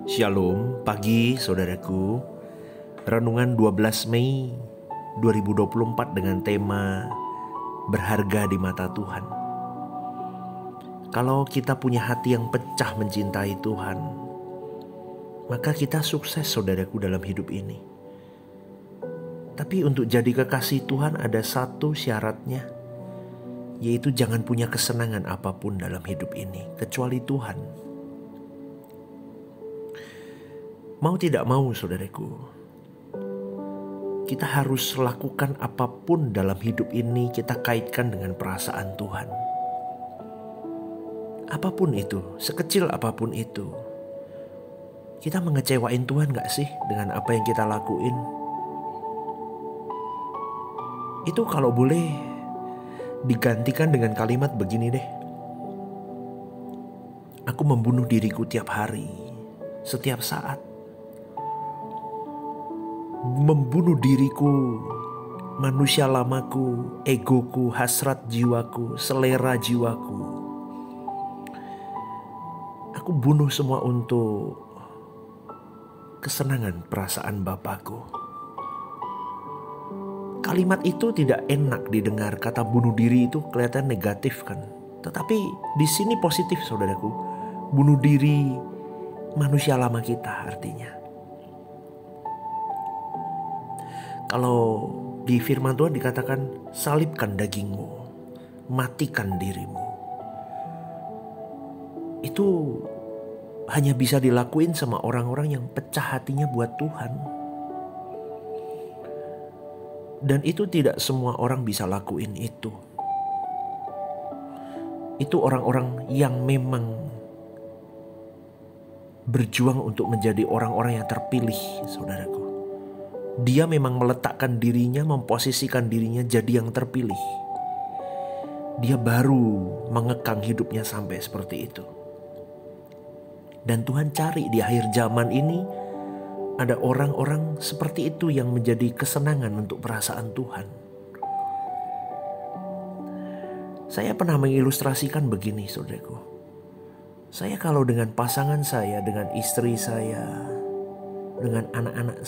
Shalom, pagi saudaraku. Renungan 12 Mei 2024 dengan tema Berharga di mata Tuhan. Kalau kita punya hati yang pecah mencintai Tuhan, maka kita sukses saudaraku dalam hidup ini. Tapi untuk jadi kekasih Tuhan ada satu syaratnya, yaitu jangan punya kesenangan apapun dalam hidup ini kecuali Tuhan. Mau tidak mau saudaraku, kita harus lakukan apapun dalam hidup ini kita kaitkan dengan perasaan Tuhan. Apapun itu, sekecil apapun itu. Kita mengecewain Tuhan gak sih dengan apa yang kita lakuin? Itu kalau boleh digantikan dengan kalimat begini deh. Aku membunuh diriku tiap hari, setiap saat. Membunuh diriku, manusia lamaku, egoku, hasrat jiwaku, selera jiwaku. Aku bunuh semua untuk kesenangan perasaan Bapakku. Kalimat itu tidak enak didengar, kata bunuh diri itu kelihatan negatif kan. Tetapi di sini positif saudaraku. Bunuh diri manusia lama kita artinya. Kalau di firman Tuhan dikatakan salibkan dagingmu, matikan dirimu. Itu hanya bisa dilakuin sama orang-orang yang pecah hatinya buat Tuhan. Dan itu tidak semua orang bisa lakuin itu. Itu orang-orang yang memang berjuang untuk menjadi orang-orang yang terpilih, saudaraku. Dia memang meletakkan dirinya, memposisikan dirinya jadi yang terpilih. Dia baru mengekang hidupnya sampai seperti itu. Dan Tuhan cari di akhir zaman ini ada orang-orang seperti itu yang menjadi kesenangan untuk perasaan Tuhan. Saya pernah mengilustrasikan begini saudaraku. Saya kalau dengan pasangan saya, dengan istri saya, dengan anak-anak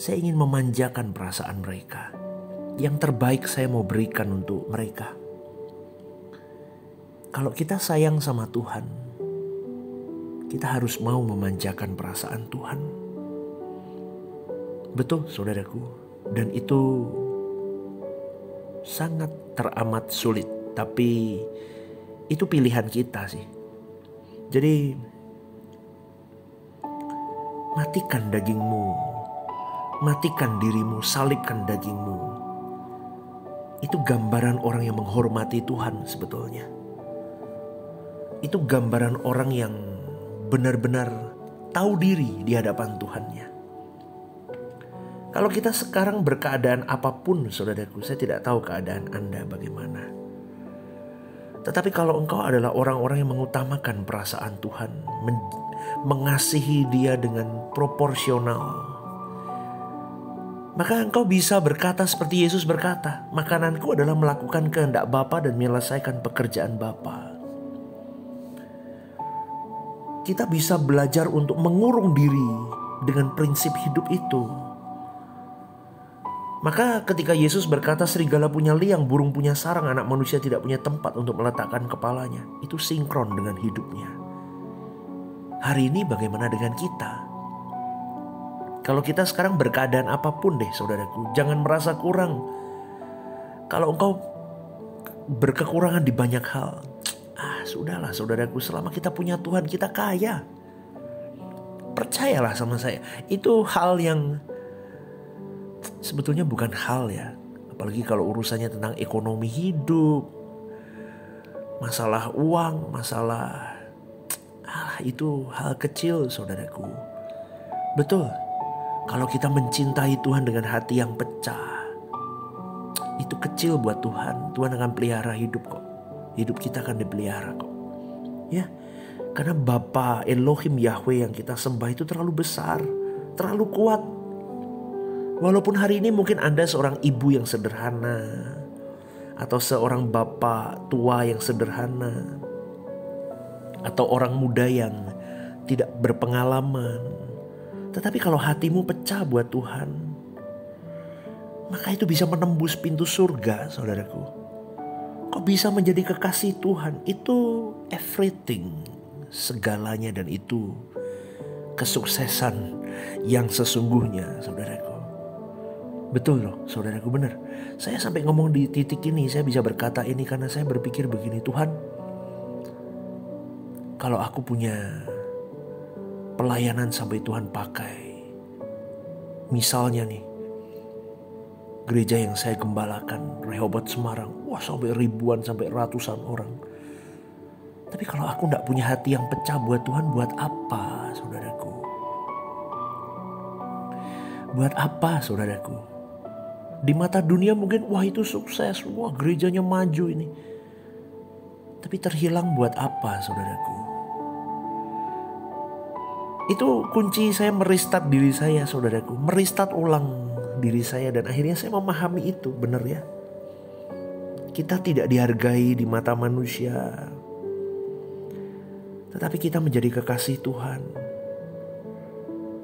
saya ingin memanjakan perasaan mereka. Yang terbaik saya mau berikan untuk mereka. Kalau kita sayang sama Tuhan, kita harus mau memanjakan perasaan Tuhan. Betul saudaraku. Dan itu sangat teramat sulit. Tapi itu pilihan kita sih. Jadi matikan dagingmu. Matikan dirimu, salibkan dagingmu. Itu gambaran orang yang menghormati Tuhan sebetulnya. Itu gambaran orang yang benar-benar tahu diri di hadapan Tuhannya. Kalau kita sekarang berkeadaan apapun, saudaraku, saya tidak tahu keadaan Anda bagaimana. Tetapi kalau engkau adalah orang-orang yang mengutamakan perasaan Tuhan, mengasihi Dia dengan proporsional, maka engkau bisa berkata seperti Yesus berkata, makananku adalah melakukan kehendak Bapa dan menyelesaikan pekerjaan Bapa. Kita bisa belajar untuk mengurung diri dengan prinsip hidup itu. Maka ketika Yesus berkata serigala punya liang, burung punya sarang, anak manusia tidak punya tempat untuk meletakkan kepalanya, itu sinkron dengan hidupnya. Hari ini bagaimana dengan kita? Kalau kita sekarang berkeadaan apapun deh saudaraku, jangan merasa kurang. Kalau engkau berkekurangan di banyak hal, sudahlah saudaraku, selama kita punya Tuhan kita kaya. Percayalah sama saya, itu hal yang sebetulnya bukan hal ya. Apalagi kalau urusannya tentang ekonomi hidup, masalah uang, masalah itu hal kecil saudaraku. Betul. Kalau kita mencintai Tuhan dengan hati yang pecah, itu kecil buat Tuhan. Tuhan akan pelihara hidup kok. Hidup kita akan dipelihara kok. Ya, karena Bapa Elohim Yahweh yang kita sembah itu terlalu besar, terlalu kuat. Walaupun hari ini mungkin Anda seorang ibu yang sederhana, atau seorang bapak tua yang sederhana, atau orang muda yang tidak berpengalaman. Tetapi kalau hatimu pecah buat Tuhan, maka itu bisa menembus pintu surga, saudaraku. Kau bisa menjadi kekasih Tuhan, itu everything, segalanya, dan itu kesuksesan yang sesungguhnya, saudaraku. Betul loh, saudaraku, benar. Saya sampai ngomong di titik ini, saya bisa berkata ini karena saya berpikir begini, Tuhan, kalau aku punya pelayanan sampai Tuhan pakai, misalnya nih, gereja yang saya gembalakan, Rehoboth Semarang, wah sampai ribuan, sampai ratusan orang. Tapi kalau aku gak punya hati yang pecah buat Tuhan, buat apa, saudaraku? Buat apa, saudaraku? Di mata dunia mungkin wah itu sukses, wah gerejanya maju ini. Tapi terhilang buat apa, saudaraku? Itu kunci saya merestart diri saya, saudaraku. Merestart ulang diri saya, dan akhirnya saya memahami itu, benar ya. Kita tidak dihargai di mata manusia, tetapi kita menjadi kekasih Tuhan.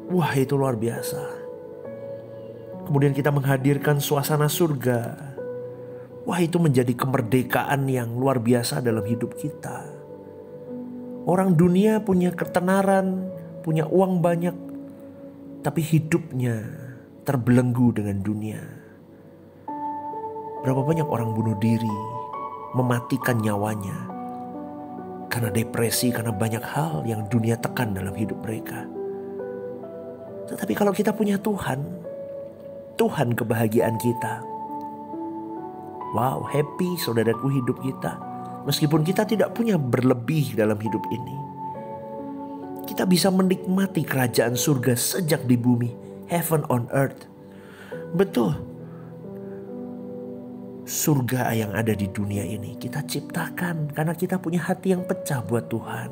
Wah itu luar biasa. Kemudian kita menghadirkan suasana surga. Wah itu menjadi kemerdekaan yang luar biasa dalam hidup kita. Orang dunia punya ketenaran, punya uang banyak, tapi hidupnya terbelenggu dengan dunia. Berapa banyak orang bunuh diri, mematikan nyawanya karena depresi, karena banyak hal yang dunia tekan dalam hidup mereka. Tetapi kalau kita punya Tuhan, Tuhan kebahagiaan kita. Wow, happy saudaraku hidup kita. Meskipun kita tidak punya berlebih dalam hidup ini, kita bisa menikmati kerajaan surga sejak di bumi. Heaven on earth. Betul. Surga yang ada di dunia ini kita ciptakan karena kita punya hati yang pecah buat Tuhan.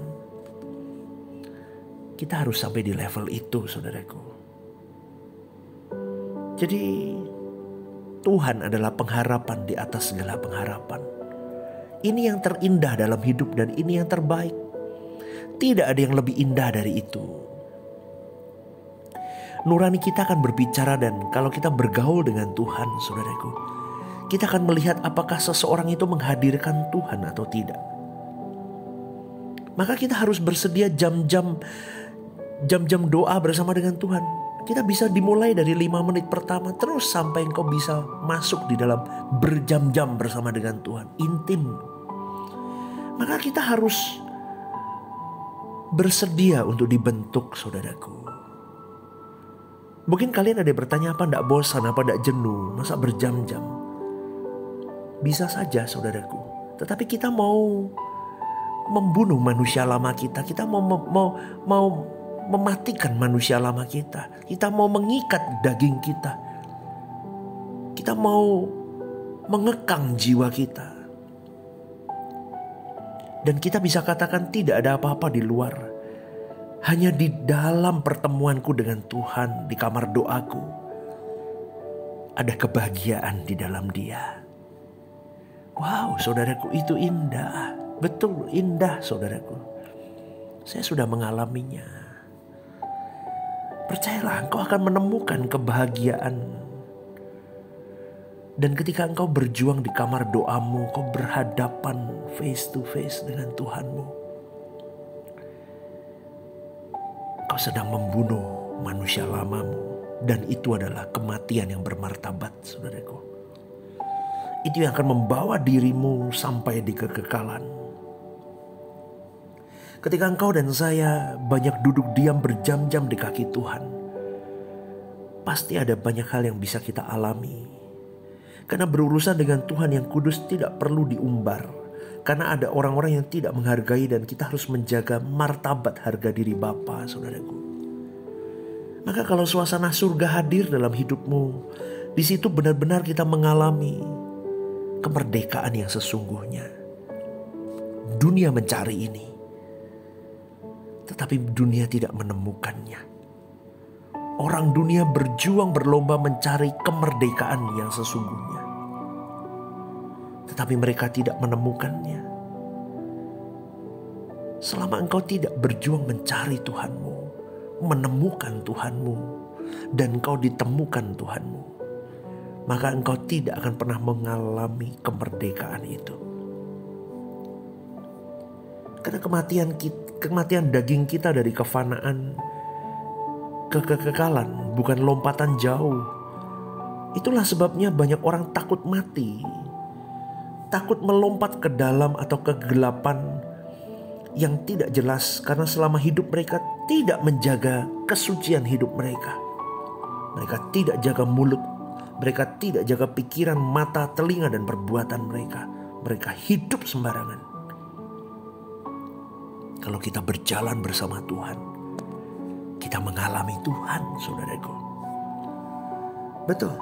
Kita harus sampai di level itu, saudaraku. Jadi Tuhan adalah pengharapan di atas segala pengharapan. Ini yang terindah dalam hidup dan ini yang terbaik. Tidak ada yang lebih indah dari itu. Nurani kita akan berbicara, dan kalau kita bergaul dengan Tuhan, saudaraku, kita akan melihat apakah seseorang itu menghadirkan Tuhan atau tidak. Maka kita harus bersedia jam-jam doa bersama dengan Tuhan. Kita bisa dimulai dari 5 menit pertama terus sampai engkau bisa masuk di dalam berjam-jam bersama dengan Tuhan. Intim. Maka kita harus bersedia untuk dibentuk, saudaraku. Mungkin kalian ada yang bertanya, apa enggak bosan, apa enggak jenuh, masa berjam-jam? Bisa saja, saudaraku. Tetapi kita mau membunuh manusia lama kita. Kita mau mematikan manusia lama kita. Kita mau mengikat daging kita. Kita mau mengekang jiwa kita. Dan kita bisa katakan tidak ada apa-apa di luar. Hanya di dalam pertemuanku dengan Tuhan, di kamar doaku, ada kebahagiaan di dalam Dia. Wow, saudaraku, itu indah. Betul, indah, saudaraku. Saya sudah mengalaminya. Percayalah, engkau akan menemukan kebahagiaan. Dan ketika engkau berjuang di kamar doamu, engkau berhadapan face to face dengan Tuhanmu, engkau sedang membunuh manusia lamamu. Dan itu adalah kematian yang bermartabat, saudaraku. Itu yang akan membawa dirimu sampai di kekekalan. Ketika engkau dan saya banyak duduk diam berjam-jam di kaki Tuhan, pasti ada banyak hal yang bisa kita alami. Karena berurusan dengan Tuhan yang kudus tidak perlu diumbar. Karena ada orang-orang yang tidak menghargai, dan kita harus menjaga martabat harga diri Bapa, saudaraku. Maka kalau suasana surga hadir dalam hidupmu, di situ benar-benar kita mengalami kemerdekaan yang sesungguhnya. Dunia mencari ini, tetapi dunia tidak menemukannya. Orang dunia berjuang berlomba mencari kemerdekaan yang sesungguhnya, tetapi mereka tidak menemukannya. selama engkau tidak berjuang mencari Tuhanmu, menemukan Tuhanmu, dan engkau ditemukan Tuhanmu, maka engkau tidak akan pernah mengalami kemerdekaan itu. Karena kematian daging kita dari kefanaan ke kekekalan bukan lompatan jauh. Itulah sebabnya banyak orang takut mati, takut melompat ke dalam atau kegelapan yang tidak jelas, karena selama hidup mereka tidak menjaga kesucian hidup mereka. Mereka tidak jaga mulut, mereka tidak jaga pikiran, mata, telinga, dan perbuatan mereka. Mereka hidup sembarangan. Kalau kita berjalan bersama Tuhan, kita mengalami Tuhan, saudaraku. Betul,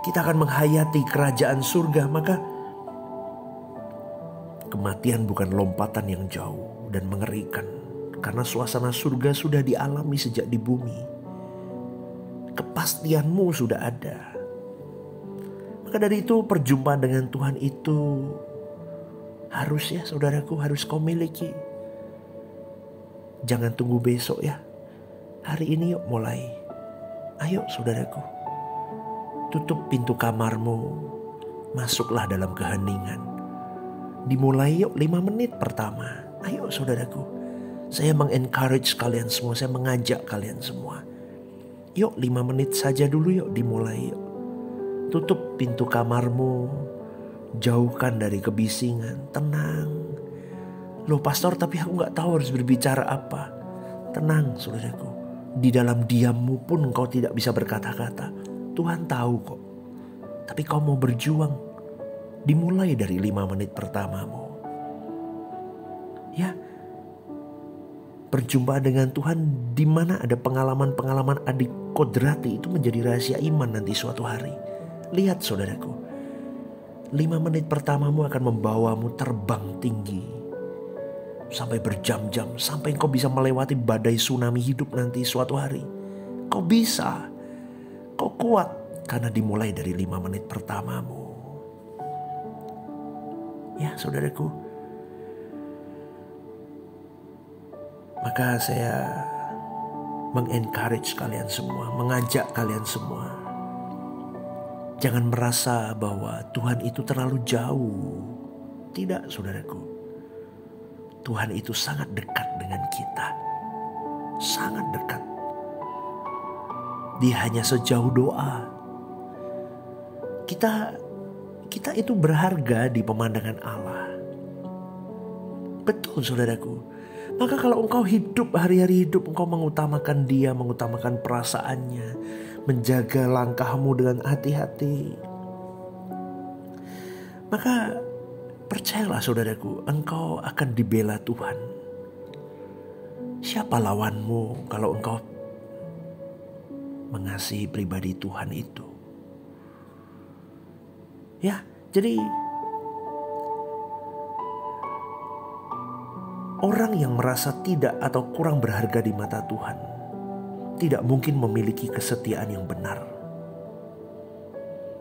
kita akan menghayati kerajaan surga. Maka kematian bukan lompatan yang jauh dan mengerikan, karena suasana surga sudah dialami sejak di bumi. Kepastianmu sudah ada. Maka dari itu perjumpaan dengan Tuhan itu harus, ya saudaraku, harus kau miliki. Jangan tunggu besok ya. Hari ini yuk mulai. Ayo saudaraku, tutup pintu kamarmu, masuklah dalam keheningan. Dimulai yuk 5 menit pertama. Ayo saudaraku, saya mengencourage kalian semua, saya mengajak kalian semua. Yuk 5 menit saja dulu yuk, dimulai yuk. Tutup pintu kamarmu, jauhkan dari kebisingan, tenang. Loh pastor, tapi aku gak tahu harus berbicara apa. Tenang saudaraku, di dalam diammu pun engkau tidak bisa berkata-kata. Tuhan tahu kok, tapi kau mau berjuang. Dimulai dari 5 menit pertamamu. Ya, perjumpaan dengan Tuhan di mana ada pengalaman-pengalaman adik kodrati itu menjadi rahasia iman nanti suatu hari. Lihat saudaraku, 5 menit pertamamu akan membawamu terbang tinggi sampai berjam-jam, sampai engkau bisa melewati badai tsunami hidup nanti suatu hari. Kau bisa, kau kuat, karena dimulai dari 5 menit pertamamu. Ya saudaraku, maka saya mengencourage kalian semua, mengajak kalian semua. Jangan merasa bahwa Tuhan itu terlalu jauh. Tidak saudaraku, Tuhan itu sangat dekat dengan kita. Sangat dekat. Dia hanya sejauh doa. Kita itu berharga di pemandangan Allah. Betul saudaraku. Maka kalau engkau hidup hari-hari hidup, engkau mengutamakan dia, mengutamakan perasaannya, menjaga langkahmu dengan hati-hati, maka percayalah saudaraku, engkau akan dibela Tuhan. Siapa lawanmu kalau engkau mengasihi pribadi Tuhan itu? Ya, jadi orang yang merasa tidak atau kurang berharga di mata Tuhan tidak mungkin memiliki kesetiaan yang benar.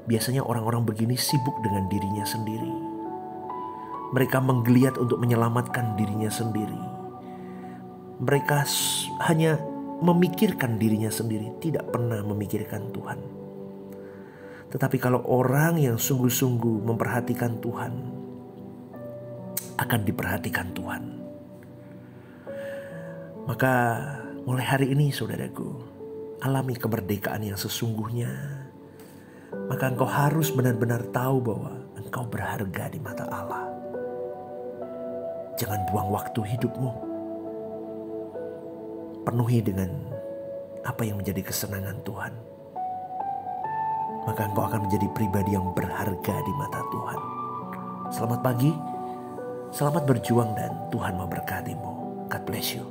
Biasanya orang-orang begini sibuk dengan dirinya sendiri. Mereka menggeliat untuk menyelamatkan dirinya sendiri. Mereka hanya memikirkan dirinya sendiri, tidak pernah memikirkan Tuhan. Tetapi kalau orang yang sungguh-sungguh memperhatikan Tuhan, akan diperhatikan Tuhan. Maka mulai hari ini saudaraku, alami kemerdekaan yang sesungguhnya. Maka engkau harus benar-benar tahu bahwa engkau berharga di mata Allah. Jangan buang waktu hidupmu. Penuhi dengan apa yang menjadi kesenangan Tuhan. Maka engkau akan menjadi pribadi yang berharga di mata Tuhan. Selamat pagi, selamat berjuang, dan Tuhan memberkatimu. God bless you.